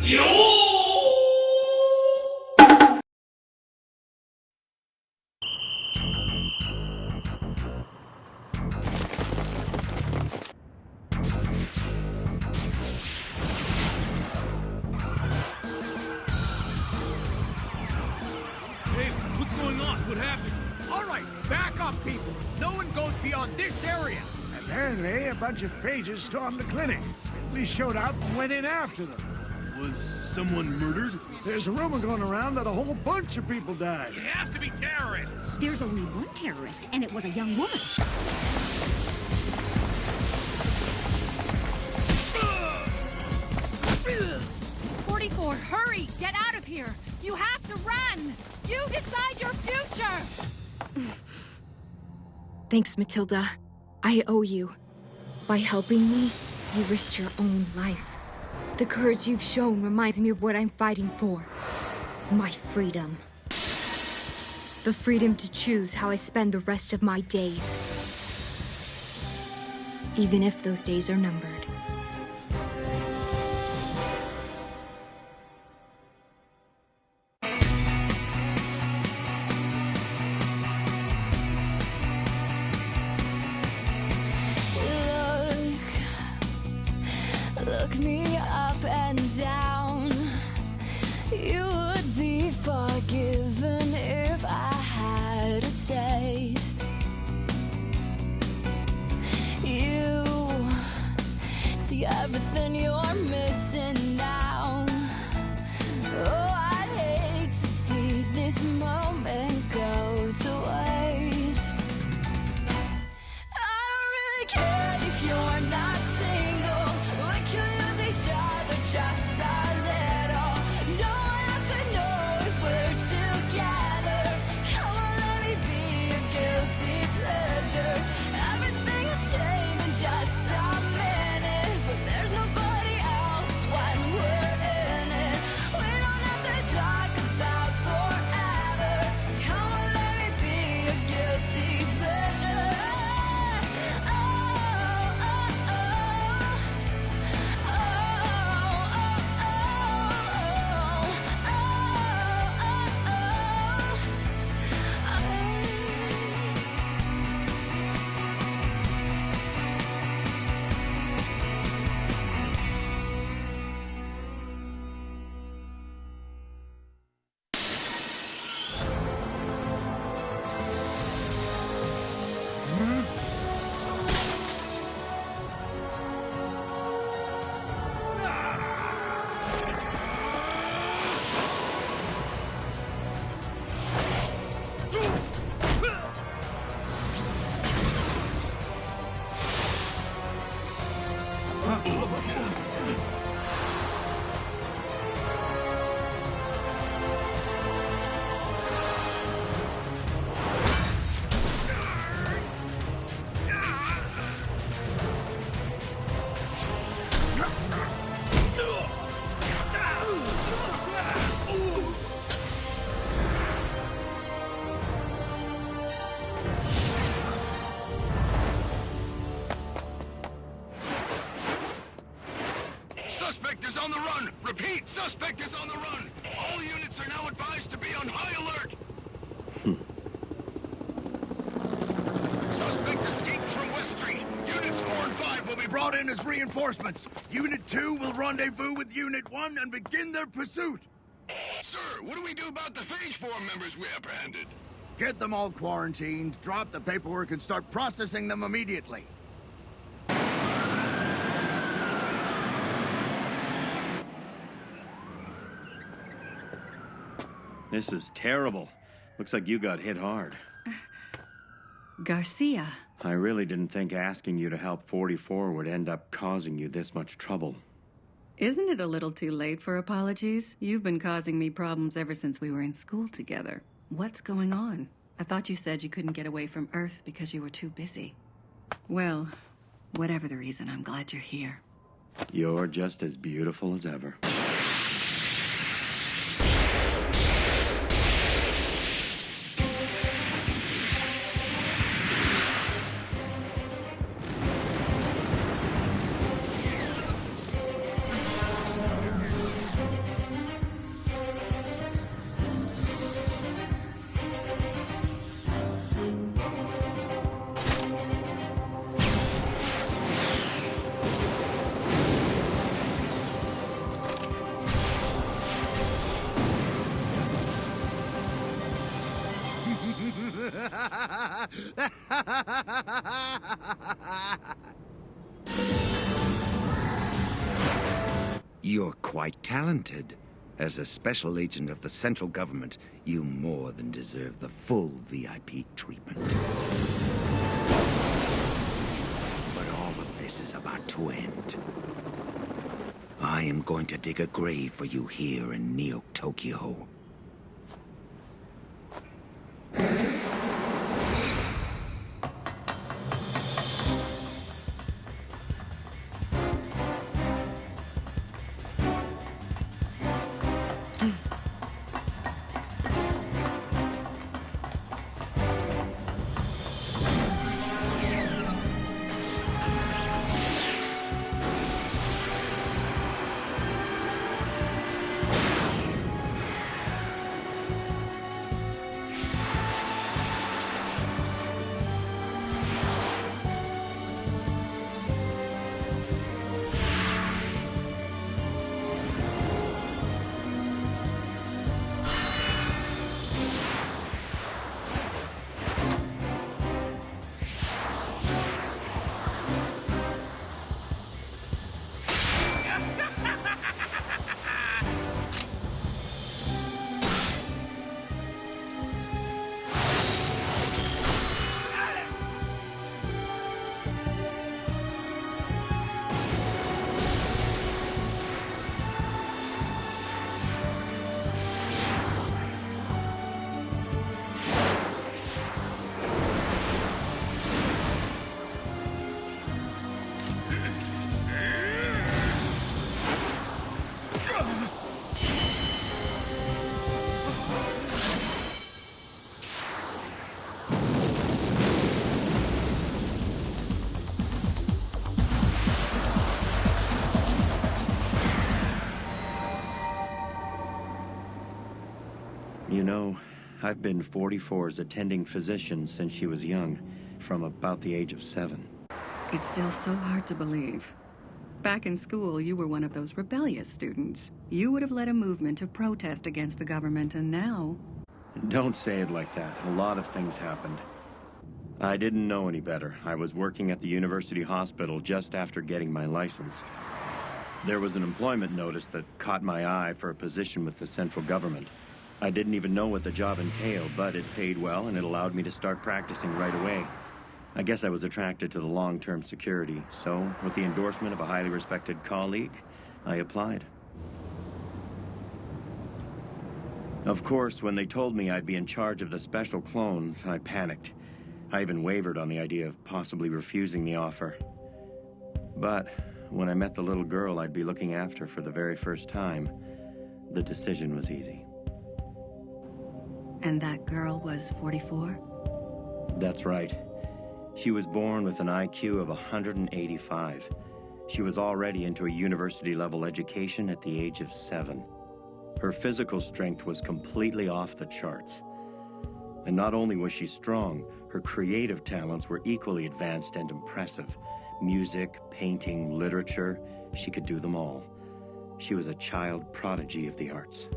Hey, what's going on? What happened? All right, back up, people. No one goes beyond this area. Apparently, a bunch of phages stormed the clinic. We showed up and went in after them. Was someone murdered? There's a rumor going around that a whole bunch of people died. It has to be terrorists. There's only one terrorist, and it was a young woman. 44, hurry! Get out of here! You have to run! You decide your future! Thanks, Matilda. I owe you. By helping me, you risked your own life. The courage you've shown reminds me of what I'm fighting for. My freedom. The freedom to choose how I spend the rest of my days. Even if those days are numbered. Look me up and down. You would be forgiven if I had a taste. You see everything you're missing now. Oh, I'd hate to see this moment go to waste. I don't really care if you're not single. We could lose each other just a little. No one has to know if we're together. Come on, let me be your guilty pleasure. Everything will change in just a minute, but there's nobody else when we're in it. We don't have to talk about forever. Come on, let me be your guilty pleasure. Oh, oh, oh. Suspect is on the run! Repeat, suspect is on the run! All units are now advised to be on high alert! Suspect escaped from West Street. Units 4 and 5 will be brought in as reinforcements. Unit 2 will rendezvous with Unit 1 and begin their pursuit. Sir, what do we do about the Phage Form members we apprehended? Get them all quarantined, drop the paperwork, and start processing them immediately. This is terrible. Looks like you got hit hard. Garcia. I really didn't think asking you to help 44 would end up causing you this much trouble. Isn't it a little too late for apologies? You've been causing me problems ever since we were in school together. What's going on? I thought you said you couldn't get away from Earth because you were too busy. Well, whatever the reason, I'm glad you're here. You're just as beautiful as ever. You're quite talented. As a special agent of the central government, you more than deserve the full VIP treatment. But all of this is about to end. I am going to dig a grave for you here in Neo Tokyo. You know, I've been 44's attending physician since she was young, from about the age of 7. It's still so hard to believe. Back in school, you were one of those rebellious students. You would have led a movement to protest against the government, and now... Don't say it like that. A lot of things happened. I didn't know any better. I was working at the university hospital just after getting my license. There was an employment notice that caught my eye for a position with the central government. I didn't even know what the job entailed, but it paid well and it allowed me to start practicing right away. I guess I was attracted to the long-term security, so with the endorsement of a highly respected colleague, I applied. Of course, when they told me I'd be in charge of the special clones, I panicked. I even wavered on the idea of possibly refusing the offer. But when I met the little girl I'd be looking after for the very first time, the decision was easy. And that girl was 44? That's right. She was born with an IQ of 185. She was already into a university-level education at the age of 7. Her physical strength was completely off the charts. And not only was she strong, her creative talents were equally advanced and impressive. Music, painting, literature, she could do them all. She was a child prodigy of the arts.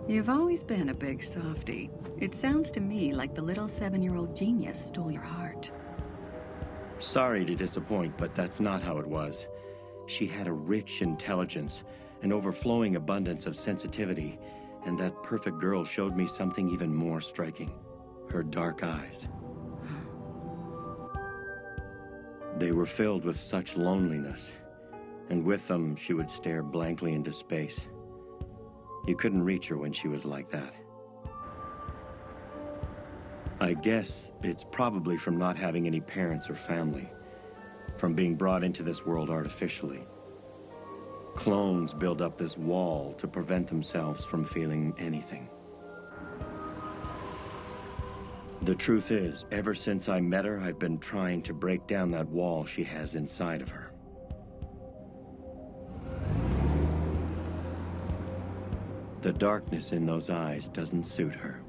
You've always been a big softie. It sounds to me like the little 7-year-old genius stole your heart. Sorry to disappoint, but that's not how it was. She had a rich intelligence, an overflowing abundance of sensitivity, and that perfect girl showed me something even more striking. Her dark eyes. They were filled with such loneliness, and with them she would stare blankly into space. You couldn't reach her when she was like that. I guess it's probably from not having any parents or family, from being brought into this world artificially. Clones build up this wall to prevent themselves from feeling anything. The truth is, ever since I met her, I've been trying to break down that wall she has inside of her. The darkness in those eyes doesn't suit her.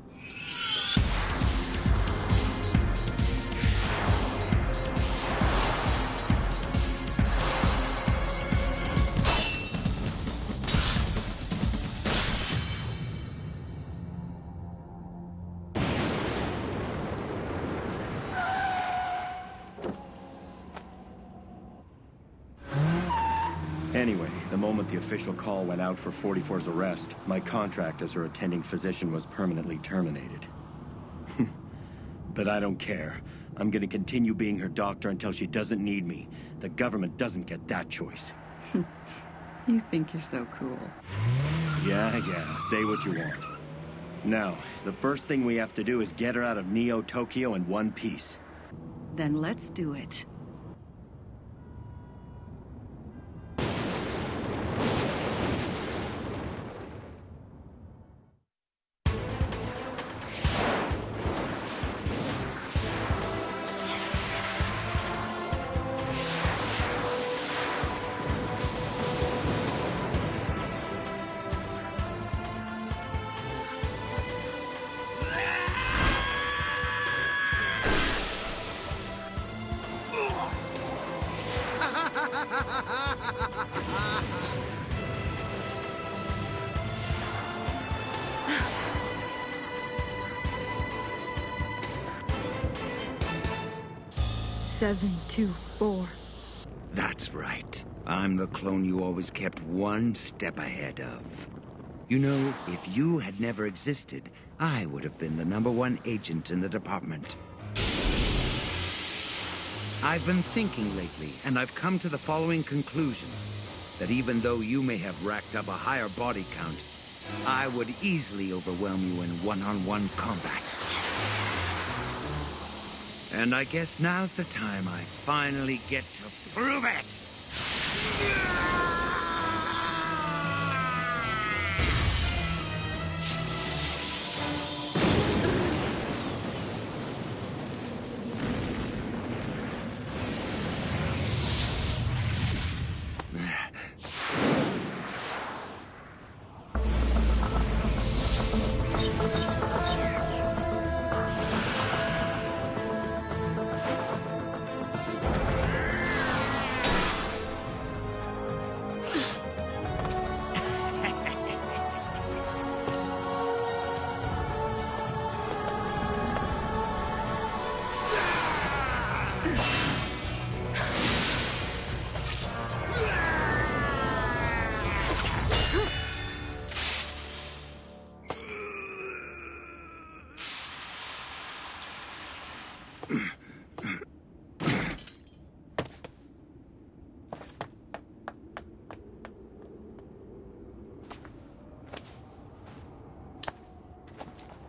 Anyway, the moment the official call went out for 44's arrest, my contract as her attending physician was permanently terminated. But I don't care. I'm gonna continue being her doctor until she doesn't need me. The government doesn't get that choice. You think you're so cool. Yeah, say what you want. Now, the first thing we have to do is get her out of Neo Tokyo in one piece. Then let's do it. Seven, 2, 4. That's right. I'm the clone you always kept one step ahead of. You know, if you had never existed, I would have been the #1 agent in the department. I've been thinking lately, and I've come to the following conclusion. That even though you may have racked up a higher body count, I would easily overwhelm you in one-on-one combat. And I guess now's the time I finally get to prove it!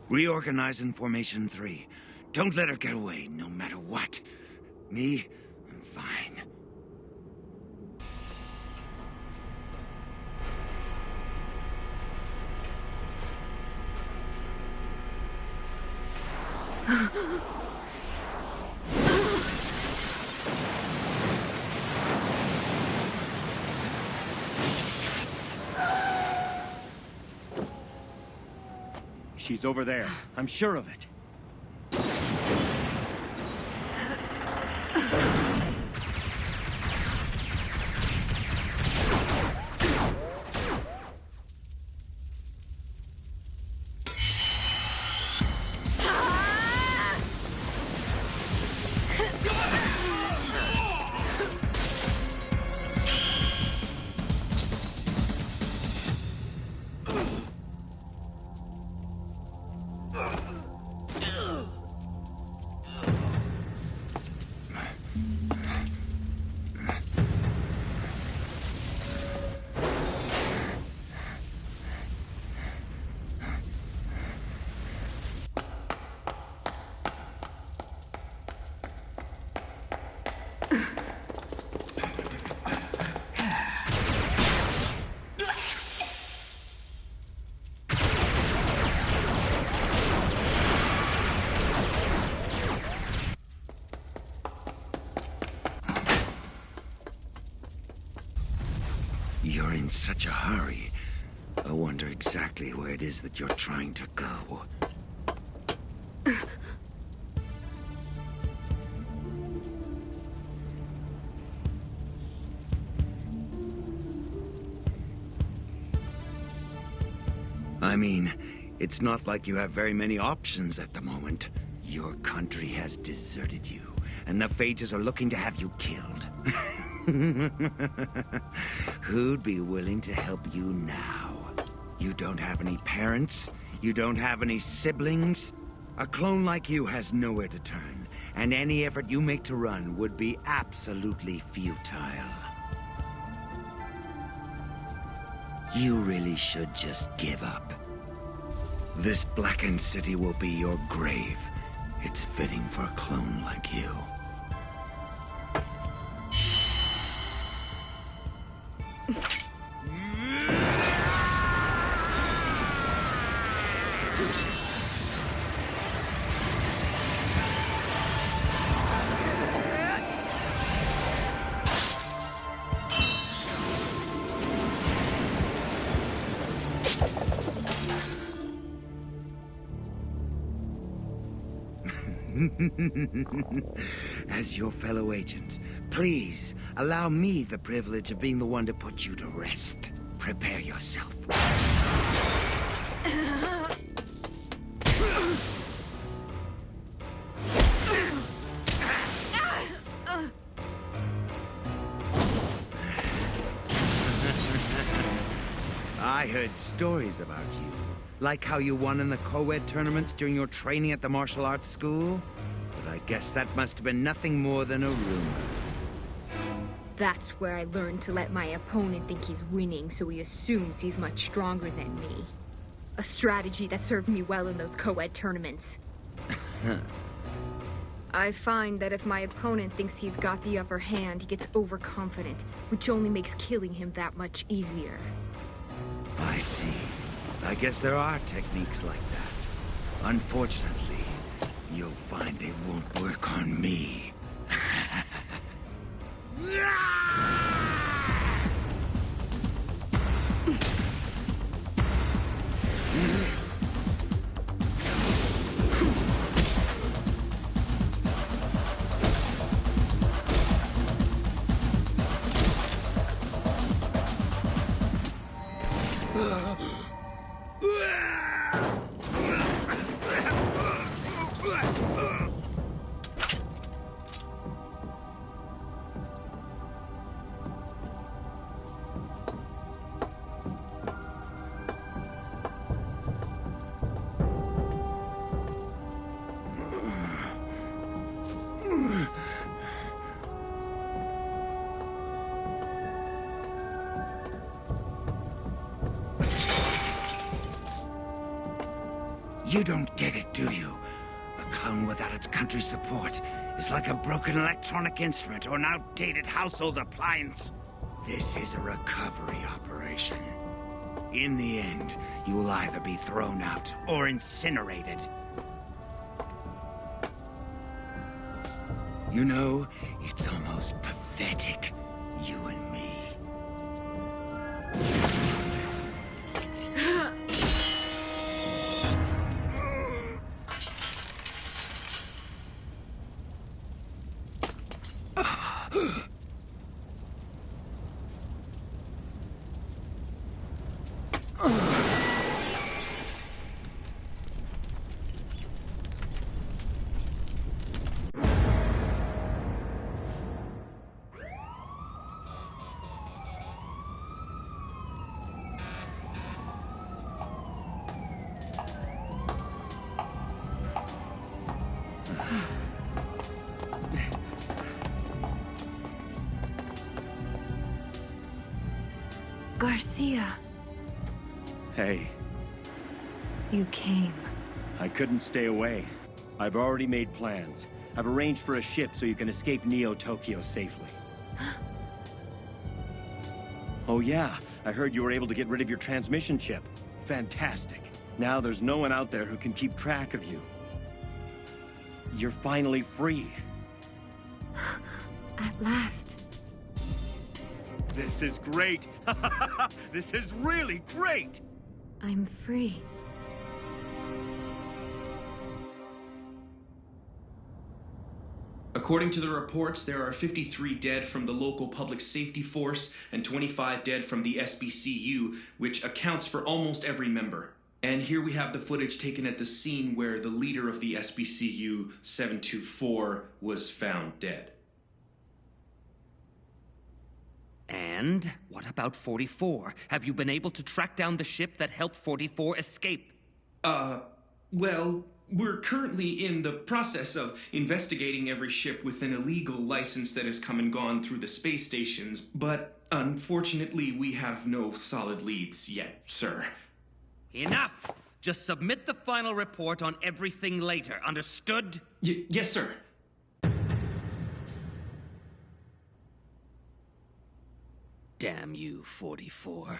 Reorganize in Formation 3. Don't let her get away, no matter what. Me, I'm fine. She's over there. I'm sure of it. You're in such a hurry. I wonder exactly where it is that you're trying to go. I mean, it's not like you have very many options at the moment. Your country has deserted you, and the Phages are looking to have you killed. Who'd be willing to help you now? You don't have any parents? You don't have any siblings? A clone like you has nowhere to turn, and any effort you make to run would be absolutely futile. You really should just give up. This blackened city will be your grave. It's fitting for a clone like you. As your fellow agent, please allow me the privilege of being the one to put you to rest. Prepare yourself. I heard stories about you. Like how you won in the co-ed tournaments during your training at the martial arts school? But I guess that must have been nothing more than a rumor. That's where I learned to let my opponent think he's winning, so he assumes he's much stronger than me. A strategy that served me well in those co-ed tournaments. I find that if my opponent thinks he's got the upper hand, he gets overconfident, which only makes killing him that much easier. I see. I guess there are techniques like that. Unfortunately, you'll find they won't work on me. You don't get it, do you? A clone without its country's support is like a broken electronic instrument or an outdated household appliance. This is a recovery operation. In the end, you'll either be thrown out or incinerated. You know, it's almost pathetic, you and me. Garcia. Hey. You came. I couldn't stay away. I've already made plans. I've arranged for a ship so you can escape Neo-Tokyo safely. Oh yeah, I heard you were able to get rid of your transmission chip. Fantastic. Now there's no one out there who can keep track of you. You're finally free. At last. This is great! This is really great! I'm free. According to the reports, there are 53 dead from the local public safety force and 25 dead from the SBCU, which accounts for almost every member. And here we have the footage taken at the scene where the leader of the SBCU, 724, was found dead. And what about 44? Have you been able to track down the ship that helped 44 escape? Well, we're currently in the process of investigating every ship with an illegal license that has come and gone through the space stations, but unfortunately we have no solid leads yet, sir. Enough! Just submit the final report on everything later, understood? Yes, sir. Damn you, 44.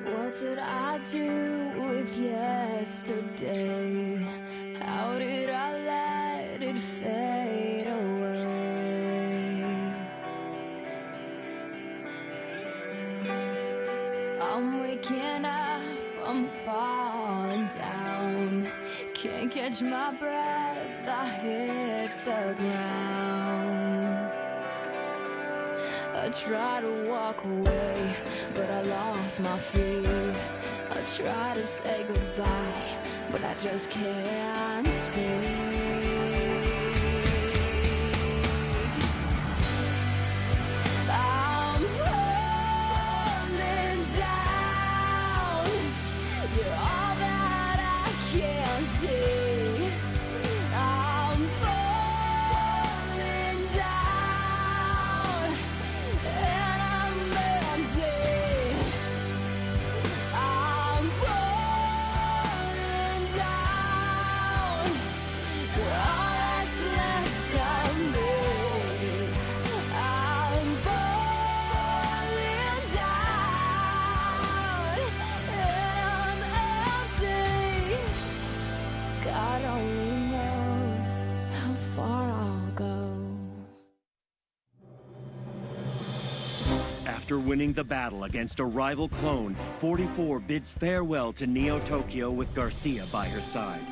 What did I do with yesterday? How did I let it fade away? I'm waking up, I'm falling down. Can't catch my breath, I hit the ground. I try to walk away, but I lost my feet. I try to say goodbye, but I just can't speak. I'm falling down. You're all that I can see. I'm falling down, and I'm empty. I'm falling down. You're all that's left of me. I'm falling down, and I'm empty. God only knows how far I'll go. After winning the battle against a rival clone, 44 bids farewell to Neo Tokyo with Garcia by her side.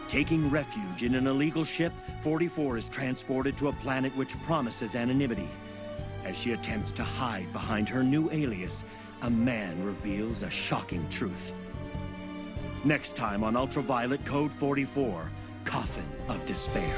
Taking refuge in an illegal ship, 44 is transported to a planet which promises anonymity. As she attempts to hide behind her new alias, a man reveals a shocking truth. Next time on Ultraviolet Code 44, Coffin of Despair.